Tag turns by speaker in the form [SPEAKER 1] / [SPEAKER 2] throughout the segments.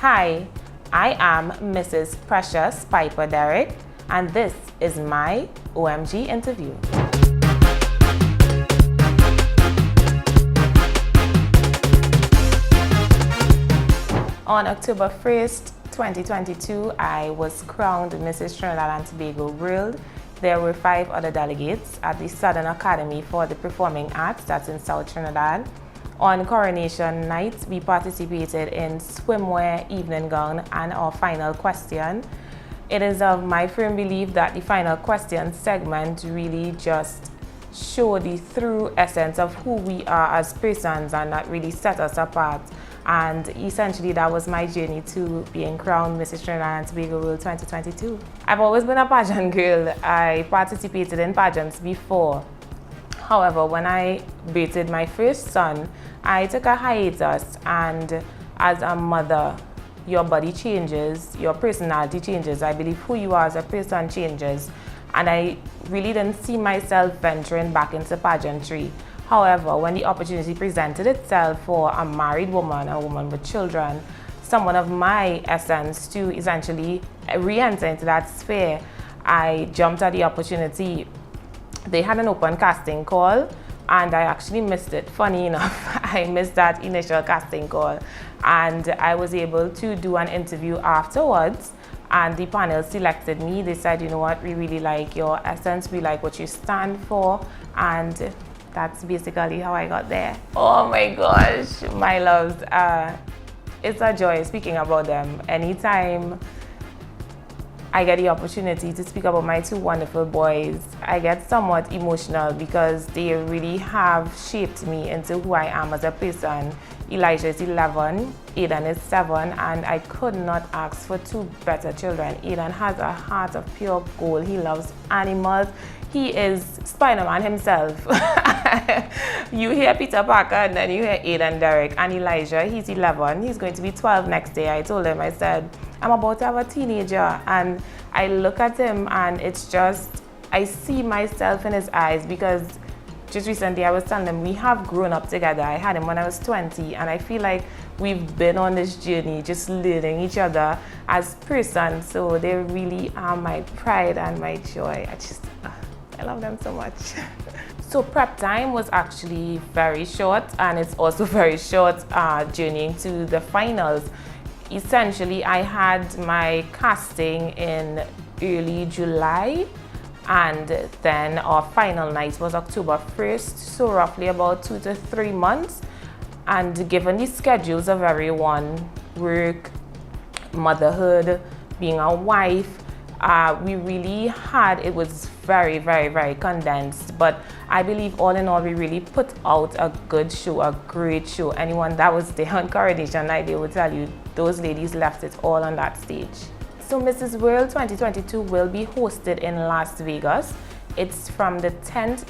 [SPEAKER 1] Hi, I am Mrs. Precious Piper Derick, and this is my OMG interview. On October 1st, 2022, I was crowned Mrs. Trinidad and Tobago World. There were 5 other delegates at the Southern Academy for the Performing Arts, that's in South Trinidad. On coronation night, we participated in swimwear, evening gown, and our final question. It is of my firm belief that the final question segment really just show the true essence of who we are as persons, and that really set us apart. And essentially that was my journey to being crowned Mrs. Trinidad and Tobago World 2022. I've always been a pageant girl. I participated in pageants before. However, when I birthed my first son, I took a hiatus, and as a mother, your body changes, your personality changes. I believe who you are as a person changes. And I really didn't see myself venturing back into pageantry. However, when the opportunity presented itself for a married woman, a woman with children, someone of my essence to essentially re-enter into that sphere, I jumped at the opportunity. They had an open casting call, and I actually missed it. Funny enough, I missed that initial casting call, and I was able to do an interview afterwards, and the panel selected me. They said, you know what, we really like your essence, we like what you stand for, and that's basically how I got there. Oh my gosh, my loves, it's a joy speaking about them. Anytime I get the opportunity to speak about my 2 wonderful boys, I get somewhat emotional because they really have shaped me into who I am as a person. Elijah is 11, Aiden is 7, and I could not ask for 2 better children. Aiden has a heart of pure gold. He loves animals. He is Spider-Man himself. You hear Peter Parker, and then you hear Aiden Derick. And Elijah, he's 11. He's going to be 12 next day. I told him, I said, I'm about to have a teenager. And I look at him, and it's just, I see myself in his eyes, because just recently I was telling him we have grown up together. I had him when I was 20, and I feel like we've been on this journey just learning each other as persons. So they really are my pride and my joy. I love them so much. So prep time was actually very short, and it's also very short journeying to the finals. Essentially, I had my casting in early July, and then our final night was October 1st, so roughly about 2 to 3 months. And given the schedules of everyone, work, motherhood, being a wife, we really had, it was very, very, very condensed. But I believe all in all, we really put out a good show, a great show. Anyone that was there on coronation night, they will tell you those ladies left it all on that stage. So Mrs. World 2022 will be hosted in Las Vegas. It's from the 10th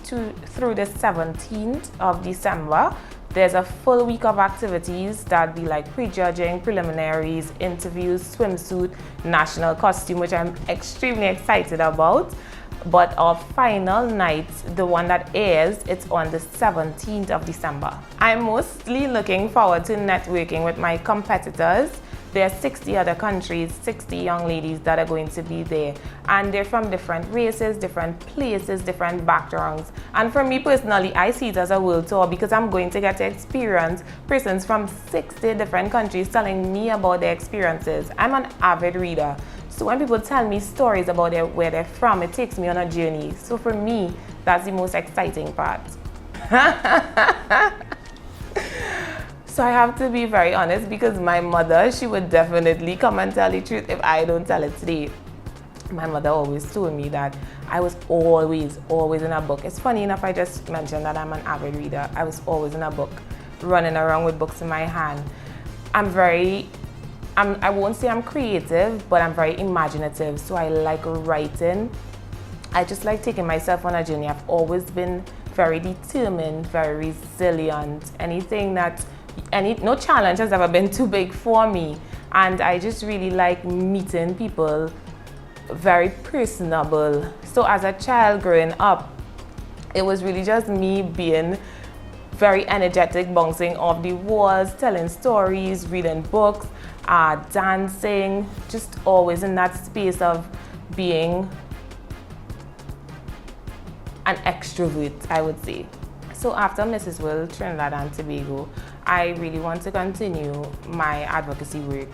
[SPEAKER 1] through the 17th of December. There's a full week of activities that'll be like pre-judging, preliminaries, interviews, swimsuit, national costume, which I'm extremely excited about. But our final night, the one that airs, it's on the 17th of December. I'm mostly looking forward to networking with my competitors. There are 60 other countries, 60 young ladies that are going to be there. And they're from different races, different places, different backgrounds. And for me personally, I see it as a world tour, because I'm going to get to experience persons from 60 different countries telling me about their experiences. I'm an avid reader. So when people tell me stories about where they're from, it takes me on a journey. So for me, that's the most exciting part. So I have to be very honest, because my mother, she would definitely come and tell the truth if I don't tell it today. My mother always told me that I was always in a book. It's funny enough, I just mentioned that I'm an avid reader. I was always in a book, running around with books in my hand. I won't say I'm creative, but I'm very imaginative. So I like writing. I just like taking myself on a journey. I've always been very determined, very resilient. No challenge has ever been too big for me. And I just really like meeting people, very personable. So as a child growing up, it was really just me being very energetic, bouncing off the walls, telling stories, reading books, dancing, just always in that space of being an extrovert, I would say. So after Mrs. World Trinidad and Tobago, I really want to continue my advocacy work.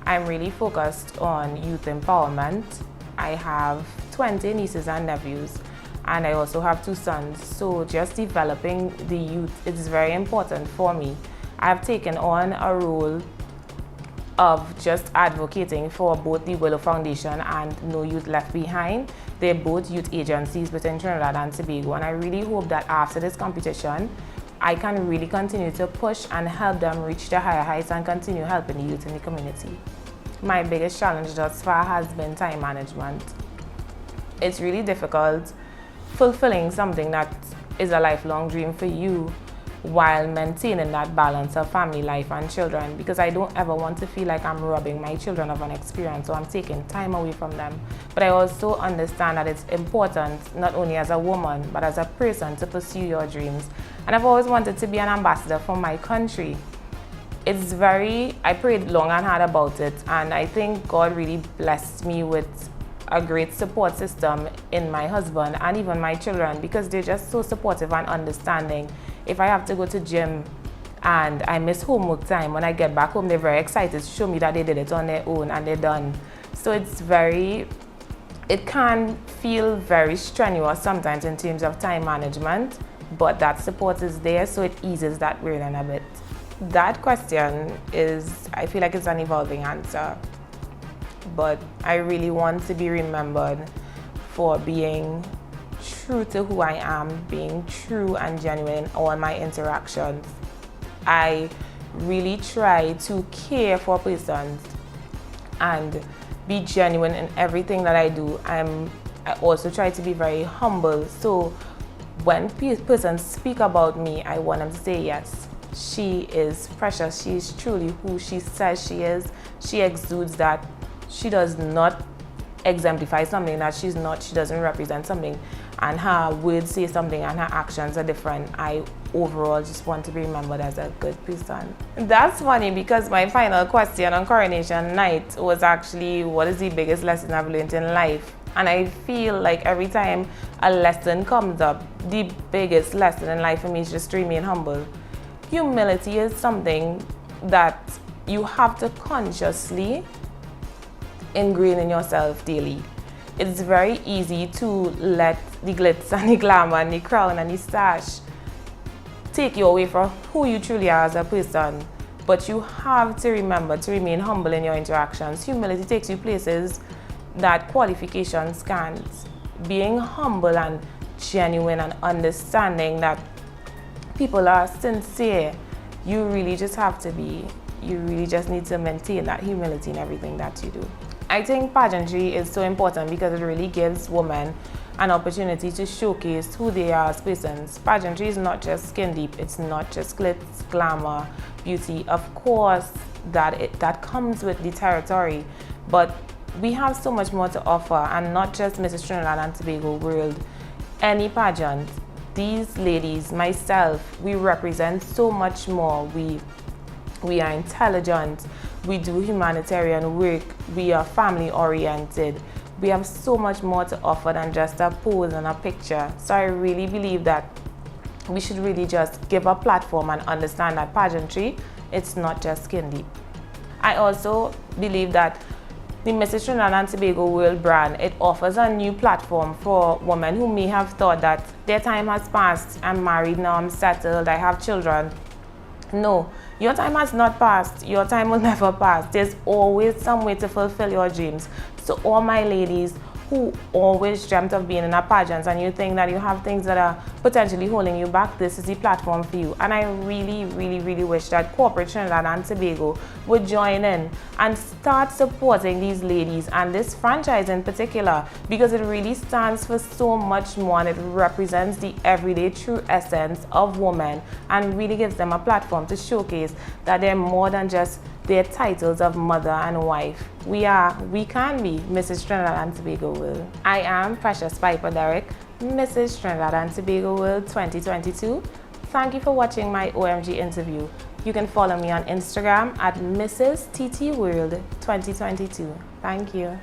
[SPEAKER 1] I'm really focused on youth empowerment. I have 20 nieces and nephews, and I also have 2 sons. So just developing the youth is very important for me. I've taken on a role of just advocating for both the Willow Foundation and No Youth Left Behind. They're both youth agencies within Trinidad and Tobago, and I really hope that after this competition, I can really continue to push and help them reach the higher heights and continue helping the youth in the community. My biggest challenge thus far has been time management. It's really difficult fulfilling something that is a lifelong dream for you while maintaining that balance of family life and children, because I don't ever want to feel like I'm robbing my children of an experience or I'm taking time away from them. But I also understand that it's important, not only as a woman, but as a person, to pursue your dreams. And I've always wanted to be an ambassador for my country. I prayed long and hard about it, and I think God really blessed me with a great support system in my husband and even my children, because they're just so supportive and understanding. If I have to go to gym and I miss homework time, when I get back home, they're very excited to show me that they did it on their own and they're done. So it can feel very strenuous sometimes in terms of time management, but that support is there, so it eases that burden a bit. That question I feel like it's an evolving answer, but I really want to be remembered for being true to who I am, being true and genuine in all my interactions. I really try to care for persons and be genuine in everything that I do. I also try to be very humble, so when persons speak about me, I want them to say, yes, she is precious, she is truly who she says she is. She exudes that. She does not exemplify something that she's not. She doesn't represent something, and her words say something and her actions are different. I overall just want to be remembered as a good person. That's funny, because my final question on coronation night was actually, what is the biggest lesson I've learned in life? And I feel like every time a lesson comes up, the biggest lesson in life for me is just to remain humble. Humility is something that you have to consciously ingrain in yourself daily. It's very easy to let the glitz and the glamour and the crown and the stash take you away from who you truly are as a person. But you have to remember to remain humble in your interactions. Humility takes you places that qualifications can't. Being humble and genuine and understanding that people are sincere, you really just need to maintain that humility in everything that you do. I think pageantry is so important because it really gives women an opportunity to showcase who they are as persons. Pageantry is not just skin deep, it's not just glitz, glamour, beauty. Of course, that comes with the territory, but we have so much more to offer, and not just Mrs. Trinidad and Tobago World. Any pageant, these ladies, myself, we represent so much more. We are intelligent, we do humanitarian work, we are family oriented. We have so much more to offer than just a pose and a picture. So I really believe that we should really just give a platform and understand that pageantry, it's not just skin deep. I also believe that the Mrs. Trinidad and Tobago World brand, it offers a new platform for women who may have thought that their time has passed. I'm married now, I'm settled, I have children. No, your time has not passed. Your time will never pass. There's always some way to fulfill your dreams. So all my ladies who always dreamt of being in a pageant and you think that you have things that are potentially holding you back, this is the platform for you. And I really, really, really wish that corporate Trinidad and Tobago would join in and start supporting these ladies and this franchise in particular, because it really stands for so much more and it represents the everyday true essence of women and really gives them a platform to showcase that they're more than just their titles of mother and wife. We can be Mrs. Trinidad and Tobago World. I am Precious Piper Derick, Mrs. Trinidad and Tobago World 2022, Thank you for watching my OMG interview. You can follow me on Instagram at Mrs. TT World 2022. Thank you.